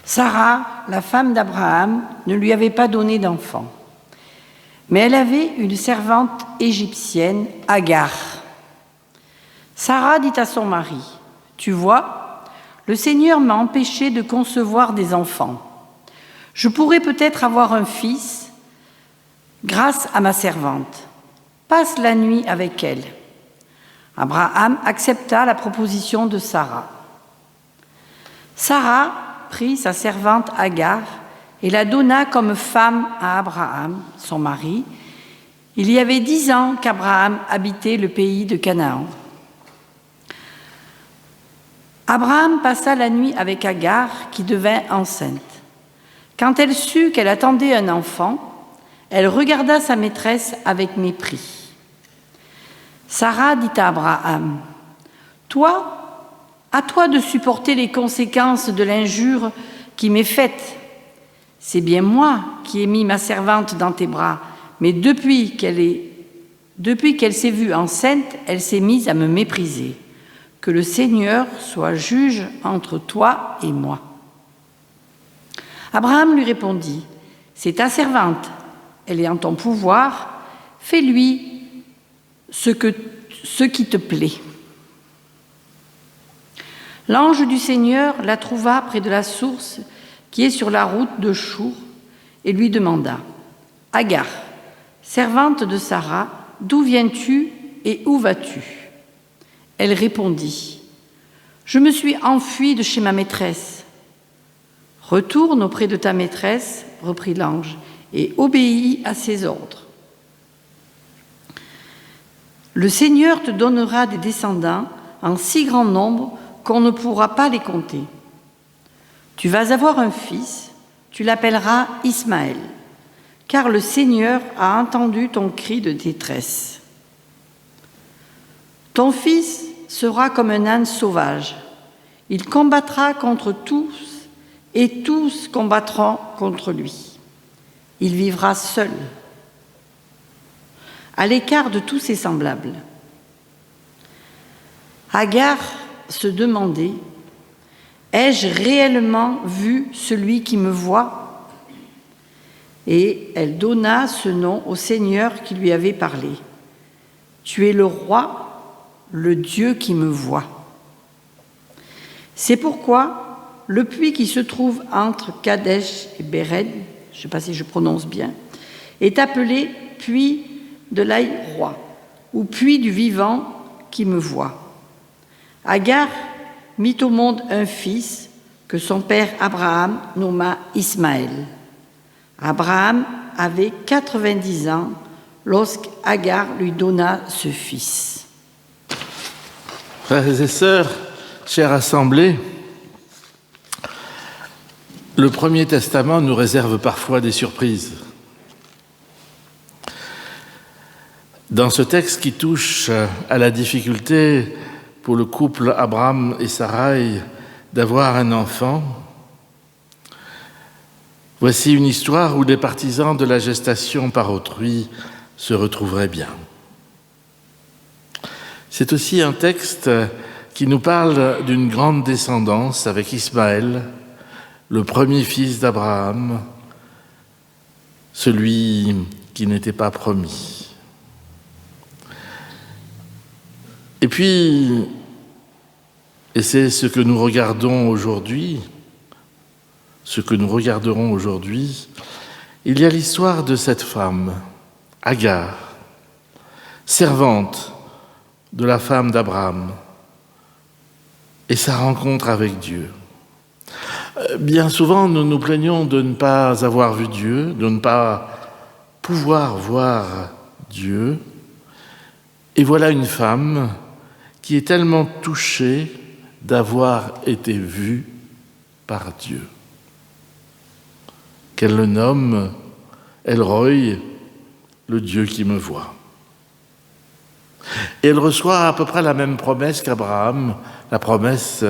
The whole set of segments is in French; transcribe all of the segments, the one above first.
Sarah, la femme d'Abraham, ne lui avait pas donné d'enfant. Mais elle avait une servante égyptienne, Agar. Sarah dit à son mari, « Tu vois, le Seigneur m'a empêché de concevoir des enfants. Je pourrais peut-être avoir un fils grâce à ma servante. Passe la nuit avec elle. » Abraham accepta la proposition de Sarah. Sarah prit sa servante Agar et la donna comme femme à Abraham, son mari. Il y avait 10 ans qu'Abraham habitait le pays de Canaan. Abraham passa la nuit avec Agar, qui devint enceinte. Quand elle sut qu'elle attendait un enfant, elle regarda sa maîtresse avec mépris. Sarah dit à Abraham, « À toi de supporter les conséquences de l'injure qui m'est faite. C'est bien moi qui ai mis ma servante dans tes bras, mais depuis qu'elle s'est vue enceinte, elle s'est mise à me mépriser. Que le Seigneur soit juge entre toi et moi. » Abraham lui répondit, « C'est ta servante, elle est en ton pouvoir, fais-lui ce qui te plaît. » L'ange du Seigneur la trouva près de la source qui est sur la route de Chour et lui demanda, « Agar, servante de Sarah, d'où viens-tu et où vas-tu » Elle répondit, « Je me suis enfuie de chez ma maîtresse. »« Retourne auprès de ta maîtresse, reprit l'ange, et obéis à ses ordres. Le Seigneur te donnera des descendants en si grand nombre qu'on ne pourra pas les compter. Tu vas avoir un fils, tu l'appelleras Ismaël, car le Seigneur a entendu ton cri de détresse. Ton fils sera comme un âne sauvage. Il combattra contre tous et tous combattront contre lui. Il vivra seul, à l'écart de tous ses semblables. » Agar se demandait, « Ai-je réellement vu celui qui me voit ?» Et elle donna ce nom au Seigneur qui lui avait parlé. « Tu es le roi, le Dieu qui me voit. » C'est pourquoi le puits qui se trouve entre Kadesh et Béred, je ne sais pas si je prononce bien, est appelé puits de l'Aï-Roi, ou puits du vivant qui me voit. Agar mit au monde un fils que son père Abraham nomma Ismaël. Abraham avait 90 ans lorsqu'Agar lui donna ce fils. Frères et sœurs, chère assemblée, le Premier Testament nous réserve parfois des surprises. Dans ce texte qui touche à la difficulté pour le couple Abraham et Sarai d'avoir un enfant, voici une histoire où les partisans de la gestation par autrui se retrouveraient bien. C'est aussi un texte qui nous parle d'une grande descendance avec Ismaël, le premier fils d'Abraham, celui qui n'était pas promis. Et puis, et c'est ce que nous regardons aujourd'hui, il y a l'histoire de cette femme, Agar, servante de la femme d'Abraham, et sa rencontre avec Dieu. Bien souvent, nous nous plaignons de ne pas avoir vu Dieu, de ne pas pouvoir voir Dieu. Et voilà une femme qui est tellement touchée d'avoir été vue par Dieu, qu'elle le nomme El-Roi, le Dieu qui me voit. Et elle reçoit à peu près la même promesse qu'Abraham, la promesse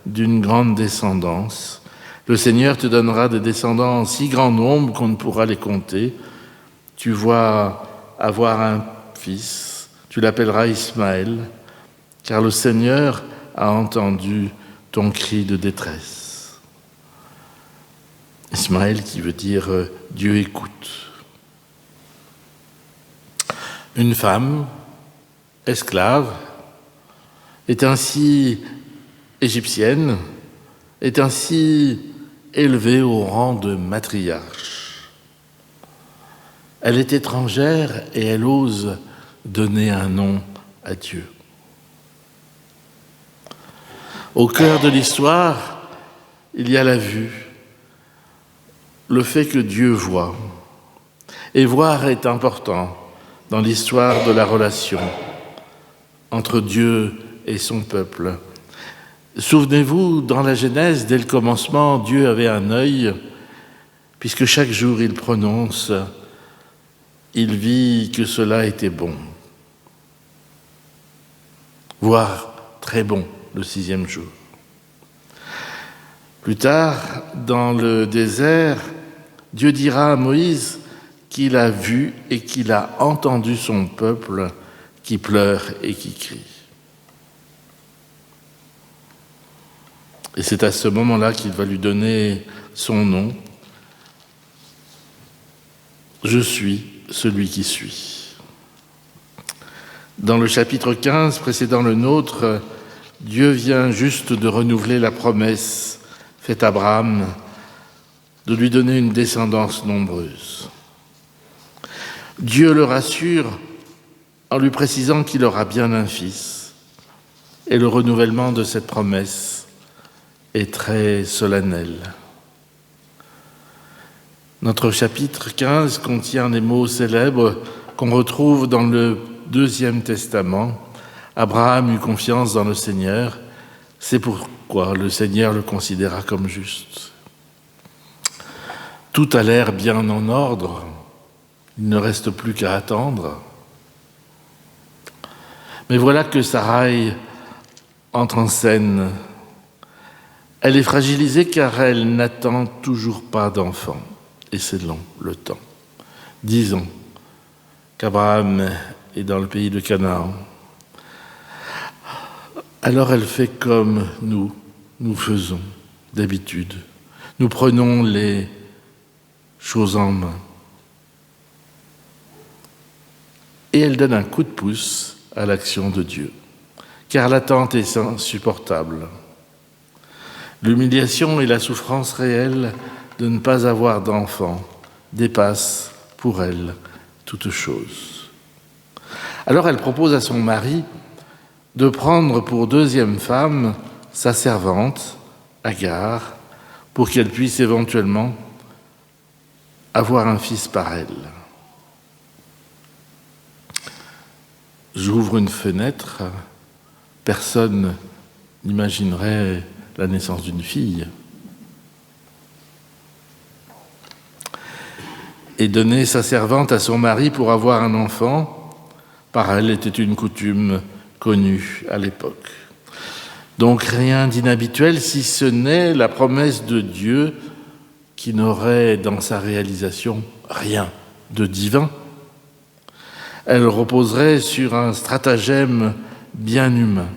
d'une grande descendance. Le Seigneur te donnera des descendants en si grand nombre qu'on ne pourra les compter. Tu vas avoir un fils, tu l'appelleras Ismaël, car le Seigneur a entendu ton cri de détresse. Ismaël qui veut dire Dieu écoute. Une femme, esclave, est ainsi égyptienne, est ainsi élevée au rang de matriarche. Elle est étrangère et elle ose donner un nom à Dieu. Au cœur de l'histoire, il y a la vue, le fait que Dieu voit. Et voir est important dans l'histoire de la relation entre Dieu et son peuple. Souvenez-vous, dans la Genèse, dès le commencement, Dieu avait un œil, puisque chaque jour il prononce, il vit que cela était bon. Voire très bon, le 6e jour. Plus tard, dans le désert, Dieu dira à Moïse qu'il a vu et qu'il a entendu son peuple qui pleure et qui crie. Et c'est à ce moment-là qu'il va lui donner son nom. Je suis celui qui suis. Dans le chapitre 15 précédant le nôtre, Dieu vient juste de renouveler la promesse faite à Abraham de lui donner une descendance nombreuse. Dieu le rassure en lui précisant qu'il aura bien un fils. Et le renouvellement de cette promesse est très solennel. Notre chapitre 15 contient des mots célèbres qu'on retrouve dans le Deuxième Testament. Abraham eut confiance dans le Seigneur, c'est pourquoi le Seigneur le considéra comme juste. Tout a l'air bien en ordre, il ne reste plus qu'à attendre. Mais voilà que Sarai entre en scène. Elle est fragilisée car elle n'attend toujours pas d'enfant. Et c'est long, le temps. 10 ans qu'Abraham est dans le pays de Canaan. Alors elle fait comme nous faisons d'habitude. Nous prenons les choses en main. Et elle donne un coup de pouce à l'action de Dieu, car l'attente est insupportable. L'humiliation et la souffrance réelle de ne pas avoir d'enfant dépassent pour elle toute chose. Alors elle propose à son mari de prendre pour deuxième femme sa servante, Agar, pour qu'elle puisse éventuellement avoir un fils par elle. J'ouvre une fenêtre, personne n'imaginerait la naissance d'une fille. Et donner sa servante à son mari pour avoir un enfant, par elle, était une coutume connue à l'époque. Donc rien d'inhabituel, si ce n'est la promesse de Dieu qui n'aurait dans sa réalisation rien de divin. Elle reposerait sur un stratagème bien humain.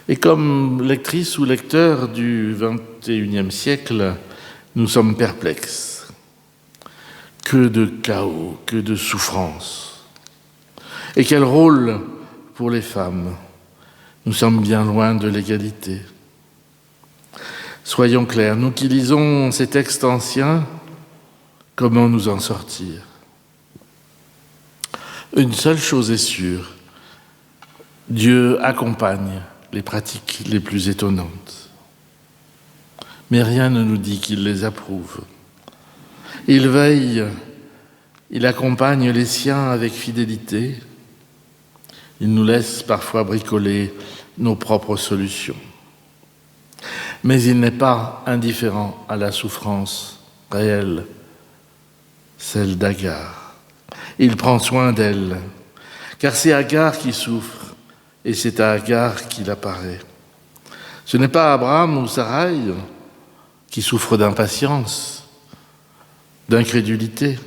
Et comme lectrice ou lecteur du XXIe siècle, nous sommes perplexes. Que de chaos, que de souffrance. Et quel rôle pour les femmes? Nous sommes bien loin de l'égalité. Soyons clairs, nous qui lisons ces textes anciens, comment nous en sortir? Une seule chose est sûre, Dieu accompagne les pratiques les plus étonnantes. Mais rien ne nous dit qu'il les approuve. Il veille, il accompagne les siens avec fidélité. Il nous laisse parfois bricoler nos propres solutions. Mais il n'est pas indifférent à la souffrance réelle, celle d'Agar. Il prend soin d'elle, car c'est Agar qui souffre, et c'est à Agar qu'il apparaît. Ce n'est pas Abraham ou Sarai qui souffrent d'impatience, d'incrédulité.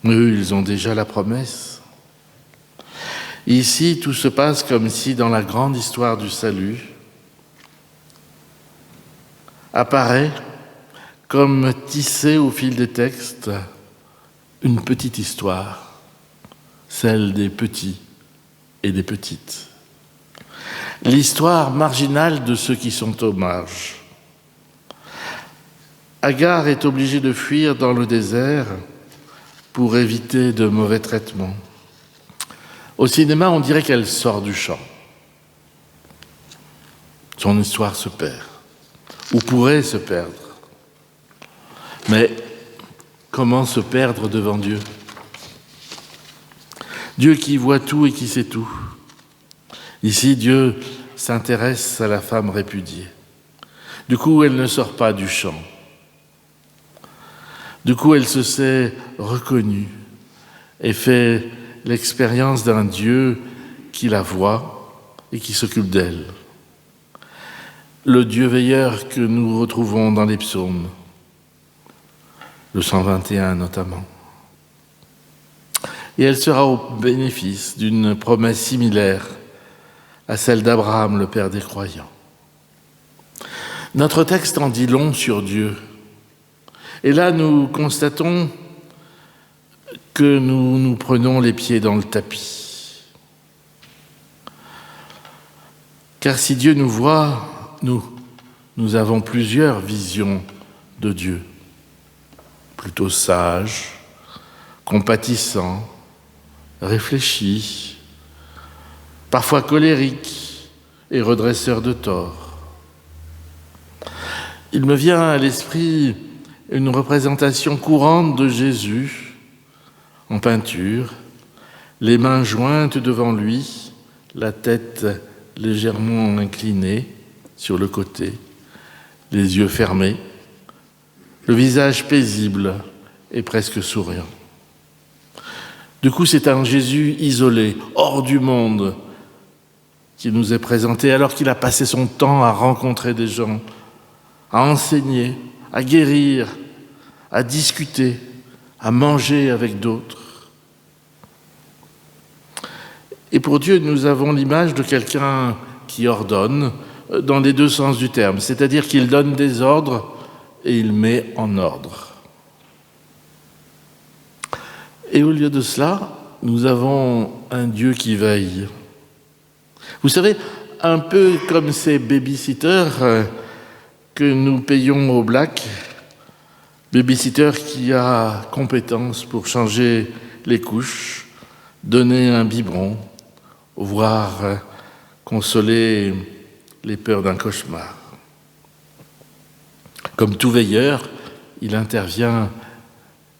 Eux, ils ont déjà la promesse. Ici, tout se passe comme si, dans la grande histoire du salut, apparaît comme tissée au fil des textes une petite histoire, celle des petits et des petites. L'histoire marginale de ceux qui sont aux marges. Agar est obligée de fuir dans le désert pour éviter de mauvais traitements. Au cinéma, on dirait qu'elle sort du champ. Son histoire se perd, ou pourrait se perdre. Mais comment se perdre devant Dieu ? Dieu qui voit tout et qui sait tout. Ici, Dieu s'intéresse à la femme répudiée. Du coup, elle ne sort pas du champ. Du coup, elle se sait reconnue et fait l'expérience d'un Dieu qui la voit et qui s'occupe d'elle. Le Dieu veilleur que nous retrouvons dans les psaumes, le 121 notamment. Et elle sera au bénéfice d'une promesse similaire à celle d'Abraham, le père des croyants. Notre texte en dit long sur Dieu. Et là, nous constatons que nous nous prenons les pieds dans le tapis. Car si Dieu nous voit, nous avons plusieurs visions de Dieu. Plutôt sage, compatissant, réfléchi, parfois colérique et redresseur de tort. Il me vient à l'esprit une représentation courante de Jésus en peinture, les mains jointes devant lui, la tête légèrement inclinée sur le côté, les yeux fermés, le visage paisible et presque souriant. Du coup, c'est un Jésus isolé, hors du monde, qui nous est présenté alors qu'il a passé son temps à rencontrer des gens, à enseigner, à guérir, à discuter, à manger avec d'autres. Et pour Dieu, nous avons l'image de quelqu'un qui ordonne dans les deux sens du terme, c'est-à-dire qu'il donne des ordres et il met en ordre. Et au lieu de cela, nous avons un Dieu qui veille. Vous savez, un peu comme ces babysitters que nous payons au black, babysitter qui a compétence pour changer les couches, donner un biberon, voire consoler les peurs d'un cauchemar. Comme tout veilleur, il intervient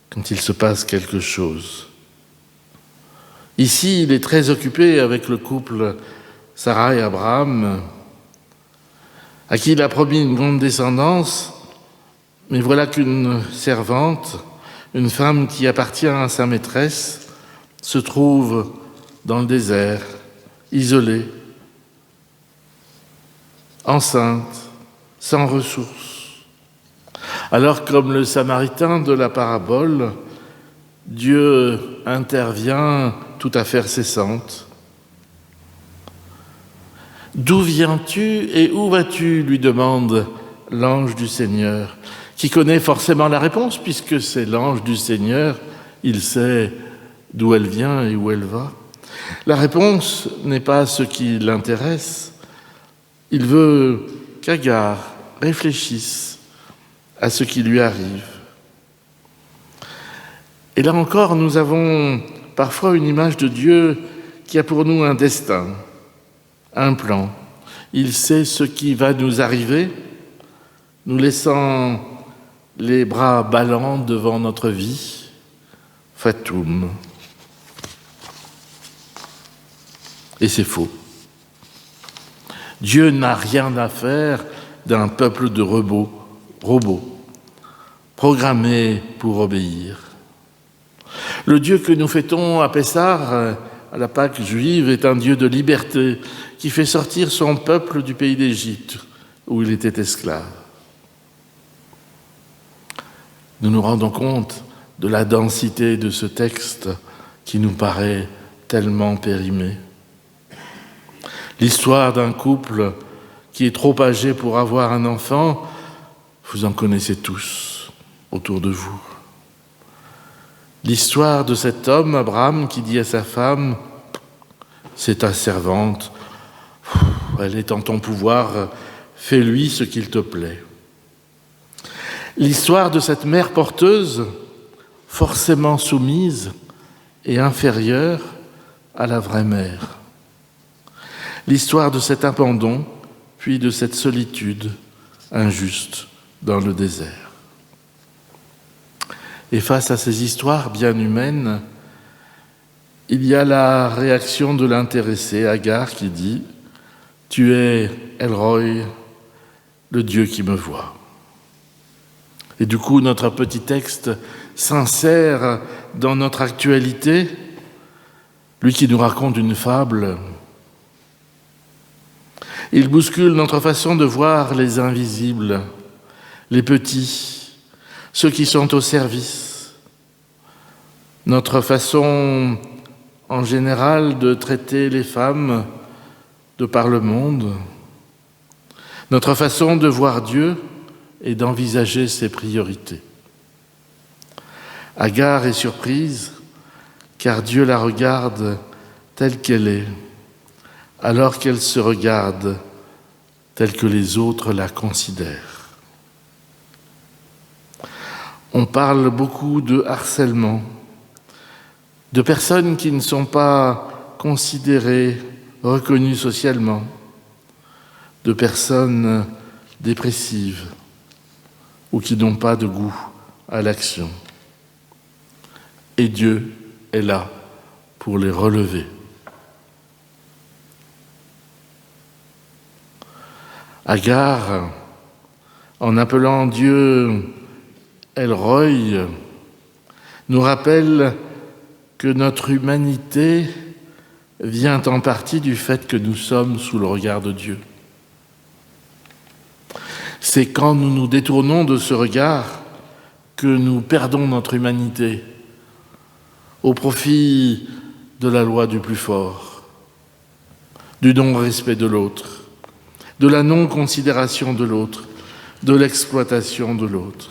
quand il se passe quelque chose. Ici, il est très occupé avec le couple Sarah et Abraham, à qui il a promis une grande descendance, mais voilà qu'une servante, une femme qui appartient à sa maîtresse, se trouve dans le désert, isolée, enceinte, sans ressources. Alors, comme le Samaritain de la parabole, Dieu intervient tout à fait cessante. « D'où viens-tu et où vas-tu » lui demande l'ange du Seigneur, qui connaît forcément la réponse, puisque c'est l'ange du Seigneur, il sait d'où elle vient et où elle va. La réponse n'est pas ce qui l'intéresse. Il veut qu'Agar réfléchisse à ce qui lui arrive. Et là encore, nous avons parfois une image de Dieu qui a pour nous un destin, un plan. Il sait ce qui va nous arriver, nous laissant les bras ballants devant notre vie. Fatum. Et c'est faux. Dieu n'a rien à faire d'un peuple de robots, programmés pour obéir. Le Dieu que nous fêtons à Pessah, à la Pâque juive, est un Dieu de liberté qui fait sortir son peuple du pays d'Égypte, où il était esclave. Nous nous rendons compte de la densité de ce texte qui nous paraît tellement périmé. L'histoire d'un couple qui est trop âgé pour avoir un enfant Vous en connaissez tous autour de vous. L'histoire de cet homme, Abraham, qui dit à sa femme « C'est ta servante, elle est en ton pouvoir, fais-lui ce qu'il te plaît. » L'histoire de cette mère porteuse, forcément soumise et inférieure à la vraie mère. L'histoire de cet abandon, puis de cette solitude injuste dans le désert. Et face à ces histoires bien humaines, il y a la réaction de l'intéressé, Agar, qui dit « Tu es El Roi, le Dieu qui me voit ». Et du coup, notre petit texte s'insère dans notre actualité, lui qui nous raconte une fable. Il bouscule notre façon de voir les invisibles, les petits, ceux qui sont au service. Notre façon, en général, de traiter les femmes de par le monde. Notre façon de voir Dieu et d'envisager ses priorités. Agar est surprise, car Dieu la regarde telle qu'elle est, alors qu'elle se regarde telle que les autres la considèrent. On parle beaucoup de harcèlement, de personnes qui ne sont pas considérées, reconnues socialement, de personnes dépressives ou qui n'ont pas de goût à l'action. Et Dieu est là pour les relever. Agar, en appelant Dieu El Roi, nous rappelle que notre humanité vient en partie du fait que nous sommes sous le regard de Dieu. C'est quand nous nous détournons de ce regard que nous perdons notre humanité au profit de la loi du plus fort, du non-respect de l'autre, de la non-considération de l'autre, de l'exploitation de l'autre.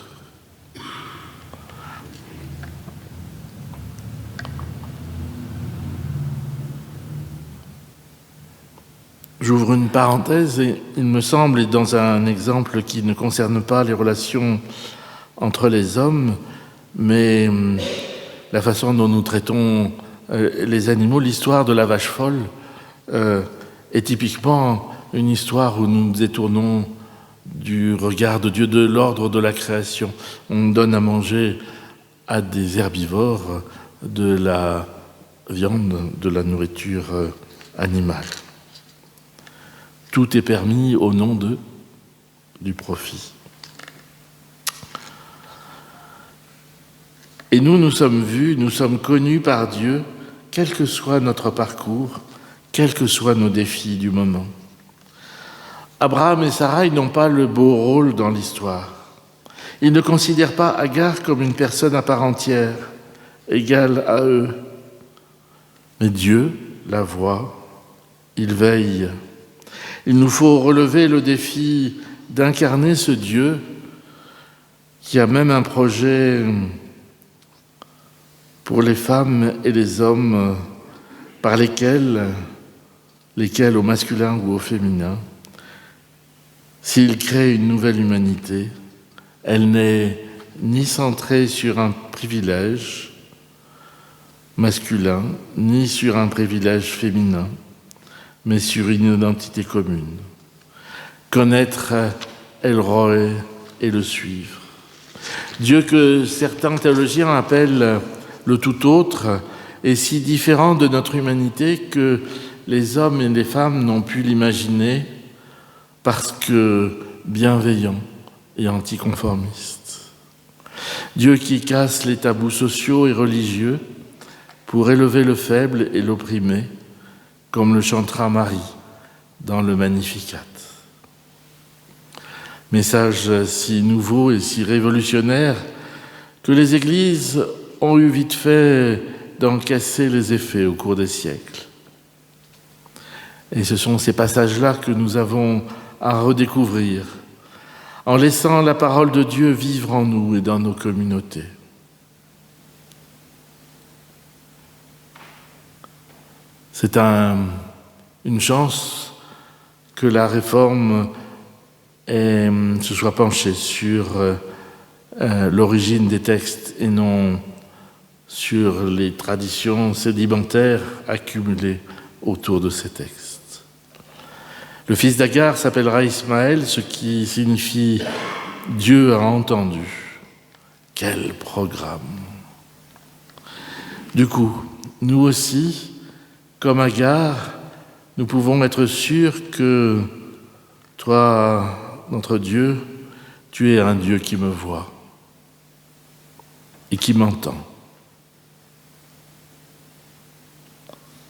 J'ouvre une parenthèse et il me semble, et dans un exemple qui ne concerne pas les relations entre les hommes, mais la façon dont nous traitons les animaux, l'histoire de la vache folle est typiquement une histoire où nous nous détournons du regard de Dieu, de l'ordre de la création. On donne à manger à des herbivores de la viande, de la nourriture animale. Tout est permis au nom du profit. Et nous sommes vus, nous sommes connus par Dieu, quel que soit notre parcours, quels que soient nos défis du moment. Abraham et Sarai n'ont pas le beau rôle dans l'histoire. Ils ne considèrent pas Agar comme une personne à part entière, égale à eux. Mais Dieu la voit, il veille. Il nous faut relever le défi d'incarner ce Dieu qui a même un projet pour les femmes et les hommes par lesquels au masculin ou au féminin, s'il crée une nouvelle humanité, elle n'est ni centrée sur un privilège masculin, ni sur un privilège féminin, mais sur une identité commune. Connaître El Roi et le suivre. Dieu que certains théologiens appellent le tout autre est si différent de notre humanité que les hommes et les femmes n'ont pu l'imaginer parce que bienveillant et anticonformiste. Dieu qui casse les tabous sociaux et religieux pour élever le faible et l'opprimé, comme le chantera Marie dans le Magnificat. Message si nouveau et si révolutionnaire que les églises ont eu vite fait d'en casser les effets au cours des siècles. Et ce sont ces passages-là que nous avons à redécouvrir, en laissant la parole de Dieu vivre en nous et dans nos communautés. C'est une chance que la Réforme se soit penchée sur l'origine des textes et non sur les traditions sédimentaires accumulées autour de ces textes. Le fils d'Agar s'appellera Ismaël, ce qui signifie « Dieu a entendu ». Quel programme! Du coup, nous aussi, comme Agar, nous pouvons être sûrs que toi, notre Dieu, tu es un Dieu qui me voit et qui m'entend.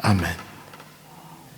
Amen.